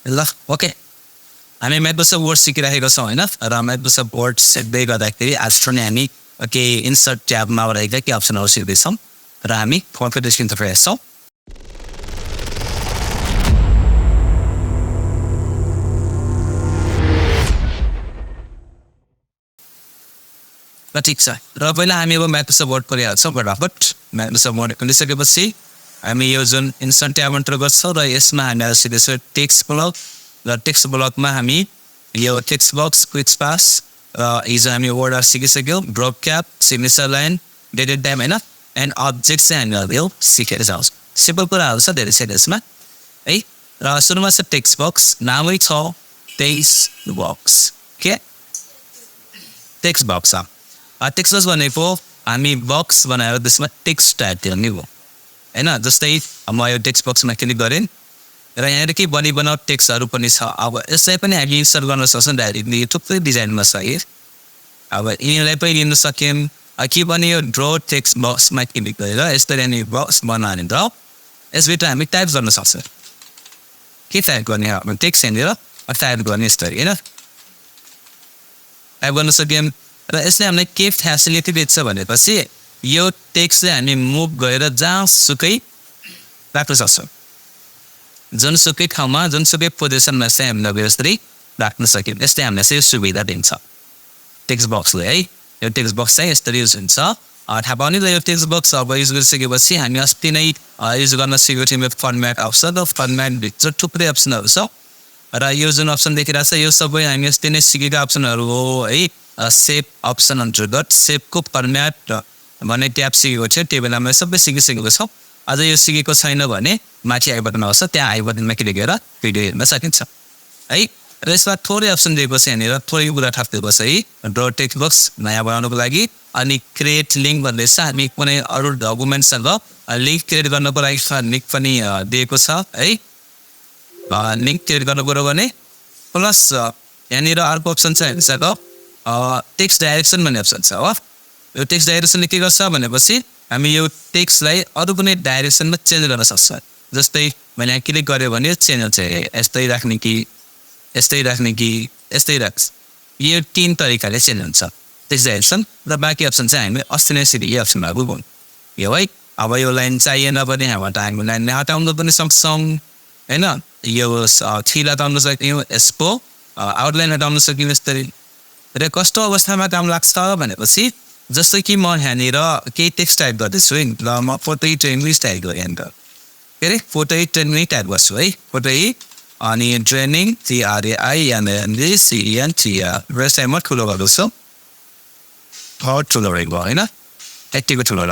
ल ओके हामी म्याथबस वर्ड सिकिरहेको छौँ होइन र म्याथबस वर्ड सिक्दै गर्दाखेरि आज पनि हामी के इन्सर्ट ट्याबमा रहेका के अप्सनहरू सिक्दैछौँ र हामी फर्केट स्क्रिनतर्फ हेर्छौँ र ठिक छ र पहिला हामी अब म्याथबस वर्ड परिहाल्छौँ फटाफट म्याथबस वर्ड खोलिसकेपछि हामी यो जुन इन्सर्ट ट्याब एन्टर गर्छौँ र यसमा हामीलाई सिधै टेक्स्ट ब्लक र टेक्स्ट ब्लकमा हामी यो टेक्स्ट बक्स क्विक पास र हिजो हामी वर्डहरू सिकिसक्यौँ ड्रप क्याप सिग्नेचर लाइन डेटेड टाइम होइन एन्ड अब्जेक्ट चाहिँ हामी यो सिकेर जाउँछौँ सिम्पल कुराहरू छ धेरै छ यसमा है र सुरुमा छ टेक्स्ट बक्स नामै छ टेक्स्ट बक्स के टेक्स्ट बक्स टेक्स्ट बक्स भनेको हामी बक्स बनाएर त्यसमा टेक्स्ट टाइप गर्ने हो होइन जस्तै म यो टेक्स्ट बक्समा क्लिक गरेँ र यहाँनिर के बनाउ टेक्स्टहरू पनि छ अब यसलाई पनि हामी इन्सर्ट गर्न सक्छौँ डाइरेक्टली थुप्रै डिजाइनमा छ है अब यिनीहरूलाई पनि लिन सक्यौँ के भने यो ड्र टेक्स्ट बक्समा क्लिक गरेर यसरी हामी बक्स बनाउने र यसभित्र हामी टाइप गर्न सक्छौँ के टाइप गर्ने अब टेक्स्ट यहाँनिर टाइप गर्ने यसरी होइन टाइप गर्न सक्यौँ र यसले हामीलाई के फेसिलिटी दिन्छ भनेपछि यो टेक्स्टलाई हामी मुभ गरेर जहाँसुकै राख्न सक्छौँ जुनसुकै ठाउँमा जुनसुकै पोजिसनमा चाहिँ हामीले यसरी राख्न सक्यौँ यसले हामीलाई चाहिँ सुविधा दिन्छ टेक्स्ट बक्सले है यो टेक्स्ट बक्स चाहिँ यसरी युज हुन्छ थाहा पाउने र यो टेक्स्ट बक्स अब युज गरिसकेपछि हामी अस्ति नै युज गर्न सिकेको थियौँ फर्मेट अप्सन र फर्मेटभित्र थुप्रै अप्सनहरू छ र यो जुन अप्सन देखिरहेको छ यो सबै हामी अस्ति नै सिकेका अप्सनहरू हो है सेप अप्सन अन्तर्गत सेपको फर्मेट भन्ने ट्याब सिकेको थियो त्यो बेलामा सबै सिकिसकेको छौँ अझ यो सिकेको छैन भने माथि आई बटन आउँछ त्यहाँ आई बटनमा क्लिक गरेर भिडियो हेर्न सकिन्छ है र यसमा थोरै अप्सन दिएको छ यहाँनिर थोरै कुरा थपिदिएको छ है ड्र टेक्स्ट बक्स नयाँ बनाउनुको लागि अनि क्रिएट लिङ्क भन्दैछ हामी कुनै अरू डकुमेन्ट्ससँग लिङ्क क्रिएट गर्नको लागि लिङ्क पनि दिएको छ है लिङ्क क्रिएट गर्नु पऱ्यो भने प्लस यहाँनिर अर्को अप्सन छ हेर्नुहोस् टेक्स्ट डाइरेक्सन भन्ने अप्सन छ हो यो टेक्स्ट डाइरेक्सनले के गर्छ भनेपछि हामी यो टेक्स्टलाई अरू कुनै डाइरेक्सनमा चेन्ज गर्न सक्छ जस्तै मैले यहाँ क्लिक गऱ्यो भने चेन्ज चाहिँ यस्तै राख्ने कि यस्तै राख्ने कि यस्तै राख्छ यो 3 तरिकाले चेन्ज हुन्छ टेक्स्ट डाइरेक्सन र बाँकी अप्सन चाहिँ हामी अस्ति नै सिधै यो अप्सनमा गयौँ यो है अब यो लाइन चाहिएन भने हामीबाट हामी लाइन हटाउनु पनि सक्छौँ होइन यो थिल हटाउन सक्यौँ यसको आउटलाइन हटाउन सक्यौँ यस्तरी र कस्तो अवस्थामा काम लाग्छ भनेपछि जस्तै कि म यहाँनिर केही टेक्स्ट टाइप गर्दैछु है ल म फोटो ट्रेनिङ टाइप गरेँ अन्त के अरे फोटो ट्रेनिङ टाइप गर्छु है फोटो अनि ट्रेनिङ TRAINGCENTR रेस्ट म ठुलो गर्दैछु ठुलो रहेको होइन यत्तिको ठुलो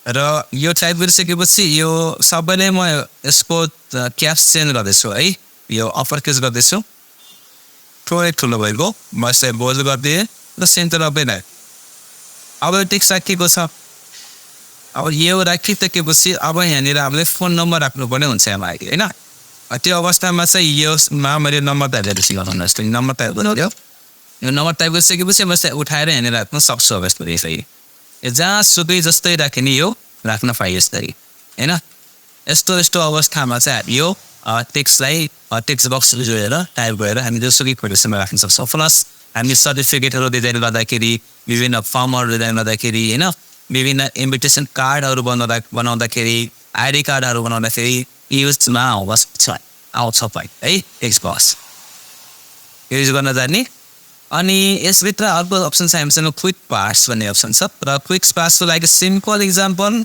र यो टाइप गरिसकेपछि यो सबैले म यसको क्याप्स चेन्ज गर्दैछु है यो अप्पर केस गर्दैछु थोरै ठुलो भएको म यसलाई बोल्ड गरिदिएँ र सेन्टर अफ नै अब यो टेक्स्ट राखिएको छ अब यो राखिसकेपछि अब यहाँनिर हामीले फोन नम्बर राख्नुपर्ने हुन्छ यहाँ होइन त्यो अवस्थामा चाहिँ यसमा मैले नम्बर टाइप गरेर सिकाउनु जस्तो नम्बर टाइप गर्यो यो नम्बर टाइप गरिसकेपछि म यसलाई उठाएर यहाँनिर राख्न सक्छु अब यस्तो यसरी जहाँसुकै जस्तै राख्ने यो राख्न पाइयो यसरी होइन यस्तो यस्तो अवस्थामा चाहिँ हामी यो टेक्स्टलाई टेक्स्ट बक्स जोडेर टाइप गरेर हामी जोसुकै पोजिसनमा राख्न सक्छौँ प्लस हामी सर्टिफिकेटहरू डिजाइन गर्दाखेरि विभिन्न फर्महरू डिजाइन गर्दाखेरि होइन विभिन्न इन्भिटेसन कार्डहरू बनाउँदाखेरि आइडी कार्डहरू बनाउँदाखेरि युजमा आउँछ है टेक्स्ट बक्स युज गर्न जाने अनि यसभित्र अर्को अप्सन छ हामीसँग क्विक पार्ट्स भन्ने अप्सन छ र क्विक पार्ट्सको लागि सिम्पल इक्जाम्पल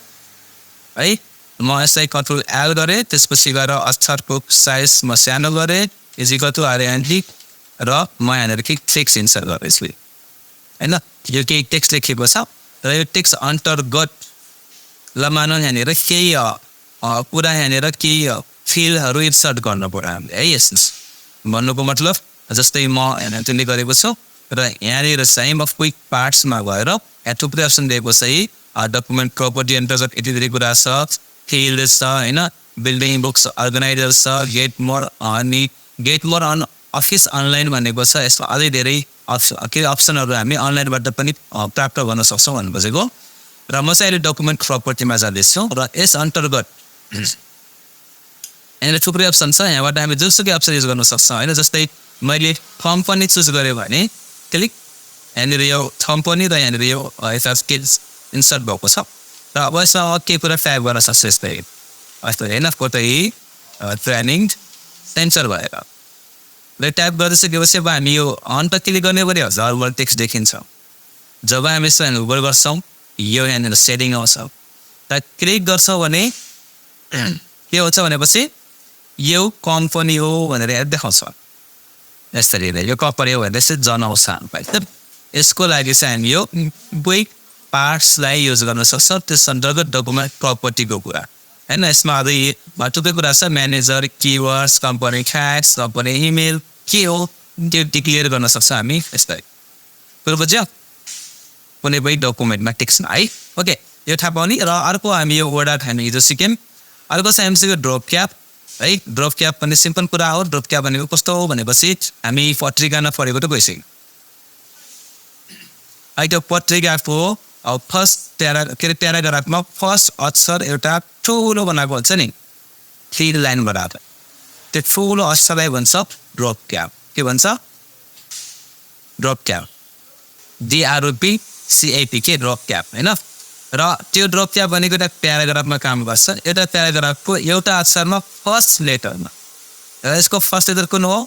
है म यसलाई कन्ट्रोल एल गरेँ त्यसपछि गएर अक्षरको साइज म सानो गरेँ इजिकल टु आरएनडी र म यहाँनिर केही टेक्स्ट इन्सर्ट गर्दैछु होइन यो केही टेक्स्ट लेखेको छ र यो टेक्स्ट अन्तर्गत ल मानौँ यहाँनिर केही कुरा यहाँनिर केही फिलहरू इन्सर्ट गर्नु पऱ्यो हामीले है यस भन्नुको मतलब जस्तै म यहाँनिर गरेको छु र यहाँनिर चाहिँ म क्विक पार्ट्समा गएर यहाँ थुप्रै अप्सन दिएको छ है डकुमेन्ट प्रपर्टी अन्तर्गत यति धेरै कुरा छ फिल्ड छ होइन बिल्डिङ बुक्स अर्गनाइजर छ गेट मोर अनि get more on office online भनेको छ यसमा अझै धेरै के अप्सनहरू हामी अनलाइनबाट पनि प्राप्त गर्न सक्छौँ भन्नु खोजेको र म चाहिँ अहिले डकुमेन्ट प्रपर्टीमा जाँदैछु र यस अन्तर्गत यहाँनिर थुप्रै अप्सन छ यहाँबाट हामी जुनसुकै अप्सन युज गर्न सक्छौँ होइन जस्तै मैले कम्पनी चुज गरेँ भने क्लिक यहाँनिर यो कम्पनी र यहाँनिर यो यता स्किल्स इन्सर्ट भएको छ र अब यसमा के कुरा टाइप गर्न सक्छ यस्तै यस्तो होइन कोतही ट्रेनिङ सेन्टर भएर र टाइप गरिसकेपछि अब हामी यो अन्त क्लिक गर्ने पनि हजार वर्ड टेक्स्ट देखिन्छ जब हामी यसमा होभर गर्छौँ यो यहाँनिर सेटिङ आउँछ र क्लिक गर्छौँ भने के हुन्छ भनेपछि यो कम्पनी हो भनेर देखाउँछ यसरी यो कम्पनी हो भनेर चाहिँ जनाउँछ हामीलाई यसको लागि चाहिँ हामी यो क्विक पार्ट्सलाई युज गर्न सक्छौँ त्यस अन्तर्गत डकुमेन्ट प्रपर्टीको कुरा होइन यसमा अझै थुप्रै कुरा छ manager keywords company facts company email के हो त्यो डिक्लेयर गर्न सक्छ हामी यसलाई कुरो बुझ्यो कुनै पनि डकुमेन्टमा टेक्स्टमा है ओके यो थाहा पाउने र अर्को हामी यो वर्ड हामी हिजो सिक्यौँ अर्को चाहिँ हामी सिक्यो ड्रप क्याप है ड्रप क्याप भन्ने सिम्पल कुरा हो ड्रप क्याप भनेको कस्तो हो भनेपछि हामी पत्रिका नपढेको त गइसक्यौँ है त्यो पत्रिकाको फर्स्ट प्याराग्राफमा फर्स्ट अक्षर एउटा ठुलो बनाएको हुन्छ नि 3 लाइन बराबर त्यो ठुलो अक्षरलाई भन्छ ड्रप क्याप के भन्छ ड्रप क्याप DROP के ड्रप क्याप होइन र त्यो ड्रप क्याप भनेको एउटा प्याराग्राफमा काम गर्छ एउटा प्याराग्राफको एउटा अक्षरमा फर्स्ट लेटरमा र यसको फर्स्ट लेटर कुन हो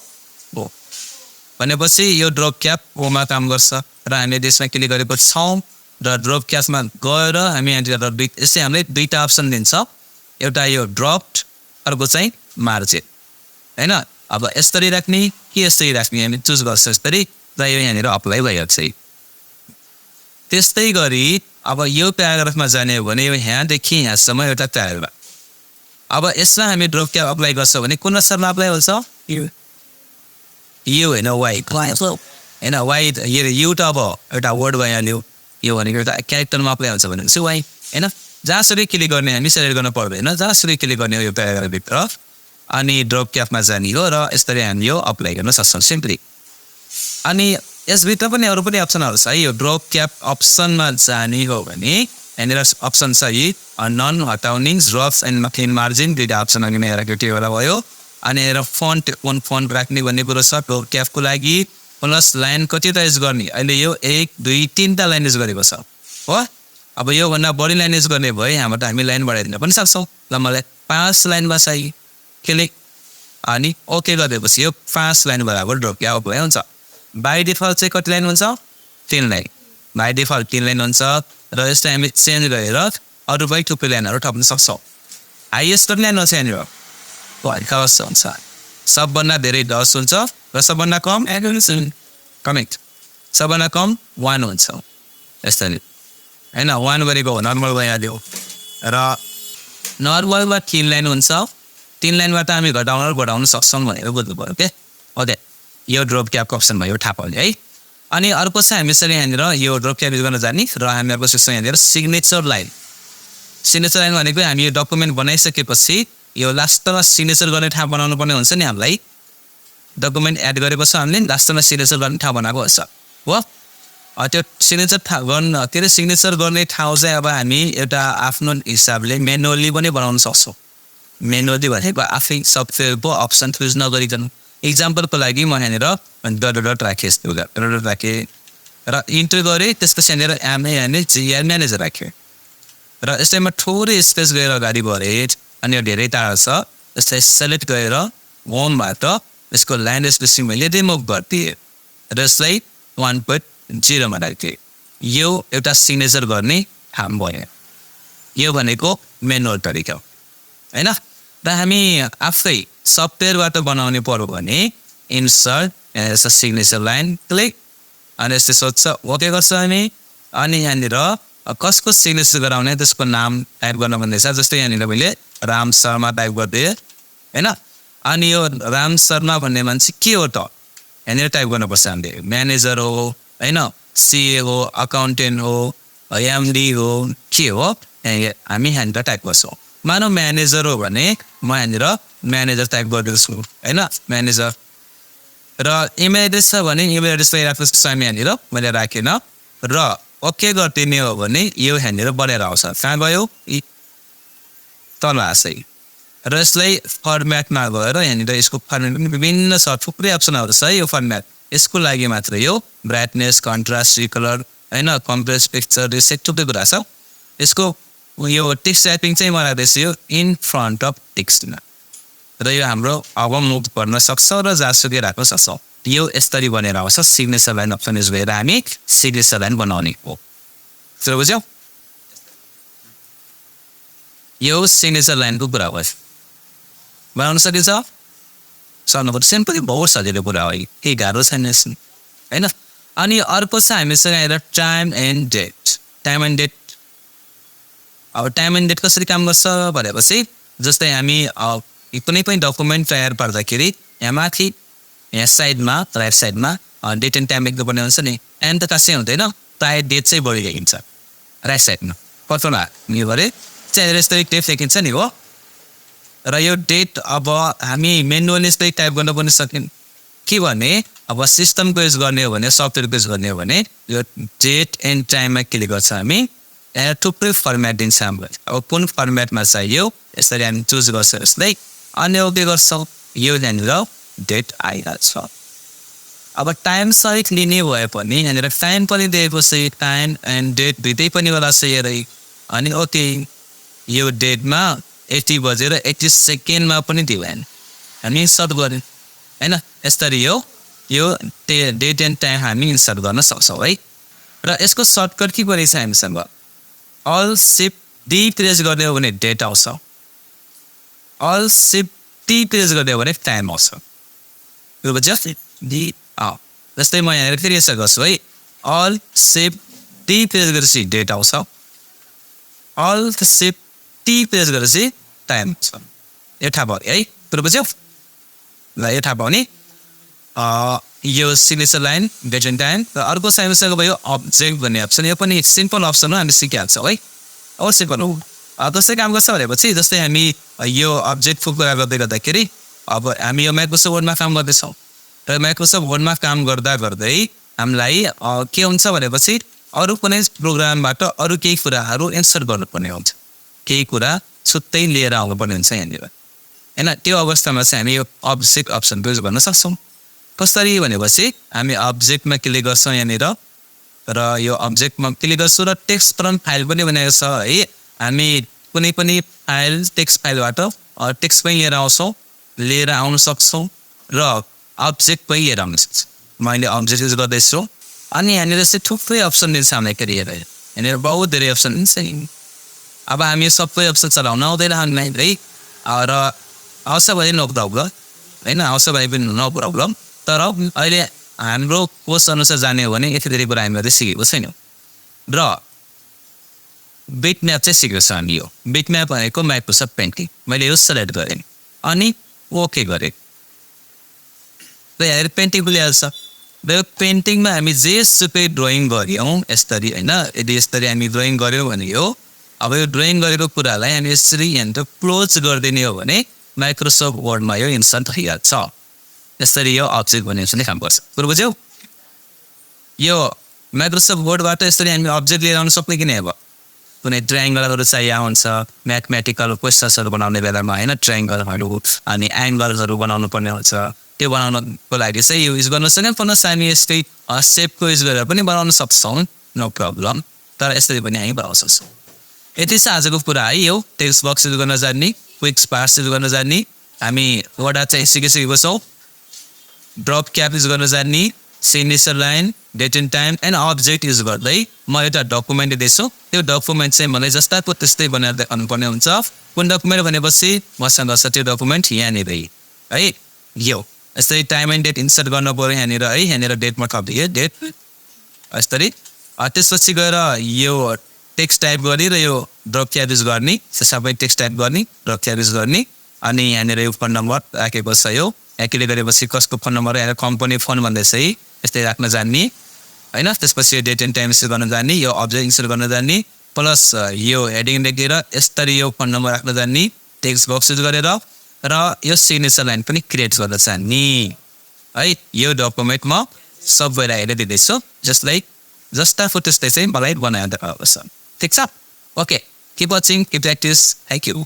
भनेपछि यो ड्रप क्याप ओमा काम गर्छ र हामीले त्यसमा क्लिक गरेको छौँ र ड्रप क्यापमा गएर हामी यसै हामीले दुईवटा अप्सन दिन्छ एउटा यो ड्रप्ड अर्को चाहिँ मार्जिन होइन अब यसरी राख्ने कि यसरी राख्ने हामी चुज गर्छ यसरी र यो यहाँनिर अप्लाई भइहाल्छ त्यस्तै गरी अब यो प्याराग्राफमा जाने हो भने यो यहाँदेखि यहाँसम्म एउटा प्याराग्राफ अब यसमा हामी ड्रप क्याप अप्लाई गर्छौँ भने कुन अक्षरमा अप्लाई हुन्छ यो होइन वाइ होइन वाइ यु त अब एउटा वर्ड भइहाल्यो यो भनेको एउटा क्यारेक्टरमा अप्लाई हुन्छ भनेपछि वाइ होइन जहाँसुकै क्लिक गर्ने हामी सेलेक्ट गर्न पर्दैन जहाँसुकै क्लिक गर्ने हो यो प्याराग्राफभित्र अनि ड्रप क्यापमा जाने हो र यसरी हामी यो अप्लाई गर्न सक्छौँ सिम्पली अनि यसभित्र पनि अरू पनि अप्सनहरू छ है यो ड्रप क्याप अप्सनमा जाने हो भने यहाँनिर अप्सन छ यी नन हटाउनिङ्स ड्रप्स एन्ड थिन मार्जिन दुईवटा अप्सन अघि नै राख्यो त्यो बेला भयो अनि हेर फन्ट कुन फन्ट राख्ने भन्ने कुरो छ ड्रप क्यापको लागि प्लस लाइन कतिवटा युज गर्ने अहिले यो 1 2 3 लाइन युज गरेको छ हो अब योभन्दा बढी लाइन युज गर्ने भए यहाँबाट हामी लाइन बढाइदिन पनि सक्छौँ ल मलाई 5 लाइनमा चाहियो क्लिक अनि ओके गरेपछि यो 5 लाइन बराबर ड्रप क्याप हुन्छ बाई डिफल्ट चाहिँ कति लाइन हुन्छ 3 लाइन बाई डिफल्ट 3 लाइन हुन्छ र यसलाई हामी चेन्ज गरेर अरू पनि थुप्रै लाइनहरू थप्न सक्छौँ हाइएस्ट कति लाइन हुन्छ यहाँनिर हुन्छ सबभन्दा धेरै 10 हुन्छ र सबभन्दा कम कनेक्ट सबभन्दा कम 1 हुन्छ यसरी होइन 1 गरेको हो नर्मल भइहाल्यो र नर्मलमा 3 लाइन हुन्छ 3 लाइनबाट हामी घटाउन सक्छौँ भनेर बुझ्नु पऱ्यो के ओके यो ड्रप क्यापको अप्सन भयो थाहा पाउने है अनि अर्को चाहिँ हामी यसरी यहाँनिर यो ड्रप क्याप युज गर्न जाने र हामी अर्को सिक्छौँ यहाँनिर सिग्नेचर लाइन भनेको हामी यो डकुमेन्ट बनाइसकेपछि यो लास्टमा सिग्नेचर गर्ने ठाउँ बनाउनु पर्ने हुन्छ नि हामीलाई डकुमेन्ट एड गरेको छ हामीले लास्टमा सिग्नेचर गर्ने ठाउँ बनाएको हुन्छ हो त्यो सिग्नेचर गर्ने ठाउँ चाहिँ अब हामी एउटा आफ्नो हिसाबले मेनुअली पनि बनाउन सक्छौँ मेनुअली भनेको आफै सफ्टवेयरको अप्सन युज नगरिकन इक्जाम्पलको लागि म यहाँनिर डट राखेँ डट राखेँ र इन्टर गरेँ त्यसपछि यहाँनिर यहाँनिर जिआर म्यानेजर राखेँ र यसैमा थोरै स्पेस गएर अगाडि बढेँ अनि यो धेरै टाढा छ यसलाई सेलेक्ट गरेर होमबाट यसको लाइन स्पेसिङ मैले रिमुभ गरिदिएँ र यसलाई 1.0मा राख्थेँ यो एउटा सिग्नेचर गर्ने ठाउँ भयो यो भनेको मेनुअल तरिका हो होइन र हामी आफै सफ्टवेयरबाट बनाउने पर्यो भने इन्सर्ट यस्तो सिग्नेचर लाइन क्लिक अनि यस्तो सोध्छ ओके गर्छ हामी अनि यहाँनिर कसको सिग्नेचर गराउने त्यसको नाम टाइप गर्न भन्दैछ जस्तै यहाँनिर मैले राम शर्मा टाइप गरिदिएँ होइन अनि यो राम शर्मा भन्ने मान्छे के हो त यहाँनिर टाइप गर्नुपर्छ हामीले म्यानेजर हो होइन सिए हो अकाउन्टेन्ट हो एमडी हो के हो हामी यहाँनिर टाइप गर्छौँ मानव म्यानेजर हो भने म यहाँनिर म्यानेजर टाइप गरिदिन्छु होइन म्यानेजर र इमेल एड्रेस छ भने इमेल एड्रेसलाई राख्नुहोस् हामी यहाँनिर मैले राखेन र ओके गरिदिने हो भने यो यहाँनिर बढेर आउँछ कहाँ गयो तल आशै र यसलाई फर्मेटमा गएर यहाँनिर यसको फर्मेट पनि विभिन्न छ, थुप्रै अप्सनहरू छ है यो फर्मेट। यसको लागि मात्र यो ब्राइटनेस, कन्ट्रास्ट, रिकलर होइन, कम्प्रेस पिक्चर, रिसेट थुप्रै कुरा छ। यसको यो टेक्स्ट टाइपिङ चाहिँ म राख्दैछु यो इन फ्रन्ट अफ टेक्स्टमा, र यो हाम्रो अब मुभ गर्न सक्छौँ र जहाँसुकै राख्न सक्छौँ। यो यसरी बनेर आउँछ। सिग्नेचर लाइन अप्सन युज गरेर हामी सिग्नेचर लाइन बनाउने हो। सुरु बुझ्यौ? यो सिग्नेचर लाइनको कुरा हो। बनाउन सकिन्छ? सक्नुपर्छ। सिम्पली बहुत सजिलो कुरा हो, केही गाह्रो छैन होइन। अनि अर्को छ हामीसँग हेर time and date. Time and date, अब टाइम एन्ड डेट कसरी काम गर्छ भनेपछि जस्तै हामी कुनै पनि डकुमेन्ट तयार पार्दाखेरि यहाँ माथि यहाँ साइडमा राइट साइडमा डेट एन्ड टाइम लेख्नुपर्ने हुन्छ नि। एन्ड त खासै हुँदैन, प्रायः डेट चाहिँ बढी लेखिन्छ राइट साइडमा। कतोमा यो गरे चाहिँ यस्तै टेप लेखिन्छ नि हो। र यो डेट अब हामी मेनुअली यस्तै टाइप गर्न पनि सकिन् के भने अब सिस्टमको युज गर्ने हो भने, सफ्टवेयरको युज गर्ने हो भने यो डेट एन्ड टाइममा क्लिक गर्छ हामी। यहाँ थुप्रै फर्मेट दिन्छ हामीलाई। अब कुन फर्मेटमा चाहियो यसरी हामी चुज गर्छ यसलाई। अनि अब के गर्छौँ यो यहाँनिर डेट आइहाल्छ। अब टाइम सहित लिने भए पनि यहाँनिर टाइम पनि दिएपछि टाइम एन्ड डेट दुइटै पनि होला हेरै। अनि ओके यो डेटमा 80 बजेर 80 सेकेन्डमा पनि दियो हामी इन्सर्ट गऱ्यौँ होइन। यसरी यो डेट एन्ड टाइम हामी इन्सर्ट गर्न सक्छौँ है। र यसको सर्टकट के पनि छ हामीसँग, अल सिफ्ट डी प्रेस गर्ने हो भने डेट आउँछ, अल सिफ्ट टी प्रेस गर्ने हो भने टाइम आउँछ। यो बुझ्यो? डी जस्तै म यहाँ फेरि यसो गर्छु है, अल सिफ्ट टी प्रेस गरेपछि डेट आउँछ, अल सिफ्ट टी प्रेस गरेपछि टाइम आउँछ। यो थाहा भयो है? कुरो बुझ्यौ? ल यो थाहा भयो नि। यो signature line, date and time. र अर्को हामीसँग भयो अब्जेक्ट भन्ने अप्सन। यो पनि सिम्पल अप्सन हो, हामी सिकिहाल्छौँ है। अब सिम्पल हो जस्तै काम गर्छ भनेपछि जस्तै हामी यो अब्जेक्टको कुरा गर्दै गर्दाखेरि अब हामी यो माइक्रोसफ्ट वर्डमा काम गर्दैछौँ। र माइक्रोसफ्ट वर्डमा काम गर्दा गर्दै हामीलाई के हुन्छ भनेपछि अरू कुनै प्रोग्रामबाट अरू केही कुराहरू इन्सर्ट गर्नुपर्ने हुन्छ, केही कुरा छुट्टै लिएर आउनुपर्ने हुन्छ यहाँनिर होइन। त्यो अवस्थामा चाहिँ हामी यो अब्जेक्ट अप्सन युज गर्न सक्छौँ। कसरी भनेपछि हामी अब्जेक्टमा क्लिक गर्छौँ यहाँनिर, र यो अब्जेक्टमा क्लिक गर्छौँ र टेक्स्ट फ्रम फाइल पनि बनाएको छ है। हामी कुनै पनि फाइल टेक्स्ट फाइलबाट टेक्स्ट पनि लिएर आउन सक्छौँ र अब्जेक्ट पनि लिएर आउन सक्छौँ। मैले अब्जेक्ट युज गर्दैछु। अनि यहाँनिर चाहिँ थुप्रै अप्सन दिन्छ हामीलाई करियर, यहाँनिर बहुत धेरै अप्सन दिन्छ नि। अब हामी सबै अप्सन चलाउन आउँदैन हामीलाई है। र आउँछ भने नो प्रब्लम होइन, आउँछ भने पनि नो प्रब्लम। तर अहिले हाम्रो कोर्स अनुसार जाने हो भने यति धेरै कुरा हामीले सिकेको छैनौँ। र बिट म्याप चाहिँ सिकेको छ हामी। यो बिट म्याप भनेको माइक्रोसफ्ट पेन्टिङ, मैले यो सेलेक्ट गरेँ अनि ओके गरेँ र यहाँ पेन्टिङ खुलिहाल्छ। र यो पेन्टिङमा हामी जेसुकै ड्रइङ गऱ्यौँ यसरी होइन, यदि यसरी हामी ड्रइङ गऱ्यौँ भने यो अब यो ड्रइङ गरेको कुरालाई हामी यसरी यहाँनिर क्लोज गरिदिने हो भने माइक्रोसफ्ट वर्डमा यो इन्सर्ट भइहाल्छ। यसरी यो अब्जेक्ट भन्ने अप्सनले काम गर्छ। कुरो बुझ्यौ? यो माइक्रोसफ्ट वर्डबाट यसरी हामी अब्जेक्ट लिएर आउन सक्ने कि नै? अब कुनै ट्रायङ्गलहरू चाहिए हुन्छ, म्याथमेटिकल क्वेसन्सहरू बनाउने बेलामा होइन, ट्रायङ्गलहरू अनि एङ्गलहरू बनाउनु पर्ने हुन्छ। त्यो बनाउनको लागि चाहिँ यो युज गर्न सक्छौँ। प्लस हामी यसकै सेपको युज गरेर पनि बनाउन सक्छौँ, नो प्रब्लम। तर यसरी पनि हामी बनाउन सक्छौँ। यति छ आजको कुरा है। यो टेक्स्ट बक्स युज गर्न जान्ने, क्विक पार्स युज गर्न जान्ने, हामी वडा चाहिँ सिकिसकेको छौँ। ड्रप क्याप युज गर्न जान्ने, signature line, date and time and object use गर्दै म एउटा डकुमेन्ट दिँदैछु। त्यो डकुमेन्ट चाहिँ मलाई जस्ताको त्यस्तै बनाएर देखाउनुपर्ने हुन्छ। कुन डकुमेन्ट भनेपछि मसँग छ त्यो डकुमेन्ट यहाँनिर है। यो यसरी टाइम एन्ड डेट इन्सर्ट गर्नु पऱ्यो यहाँनिर है। यहाँनिर डेटमा थपिदिएँ डेट यसरी। त्यसपछि गएर यो टेक्स्ट टाइप गर्ने र यो ड्रप क्याप युज गर्ने, सबै टेक्स्ट टाइप गर्ने, ड्रप क्याप युज गर्ने। अनि यहाँनिर यो फोन नम्बर राखेको छ। यो यहाँ क्लिक गरेपछि कसको फोन नम्बर यहाँ कम्पनी फोन भन्दैछ है, यस्तै राख्न जान्ने होइन। त्यसपछि यो डेट एन्ड टाइम इन्सर्ट गर्न जान्ने, यो अब्जेक्ट इन्सर्ट गर्न जान्ने, प्लस यो हेडिङ लेखेर यसरी यो फोन नम्बर राख्न जान्ने, टेक्स्ट बक्स युज गरेर र यो सिग्नेचर लाइन पनि क्रिएट गर्न जान्ने है। यो डकुमेन्ट म सबैलाई हेरेर दिँदैछु, जस्ताको त्यस्तै चाहिँ मलाई बनाएर देखाएको छ। ठिक छ? Okay, keep watching, keep practice. Thank you.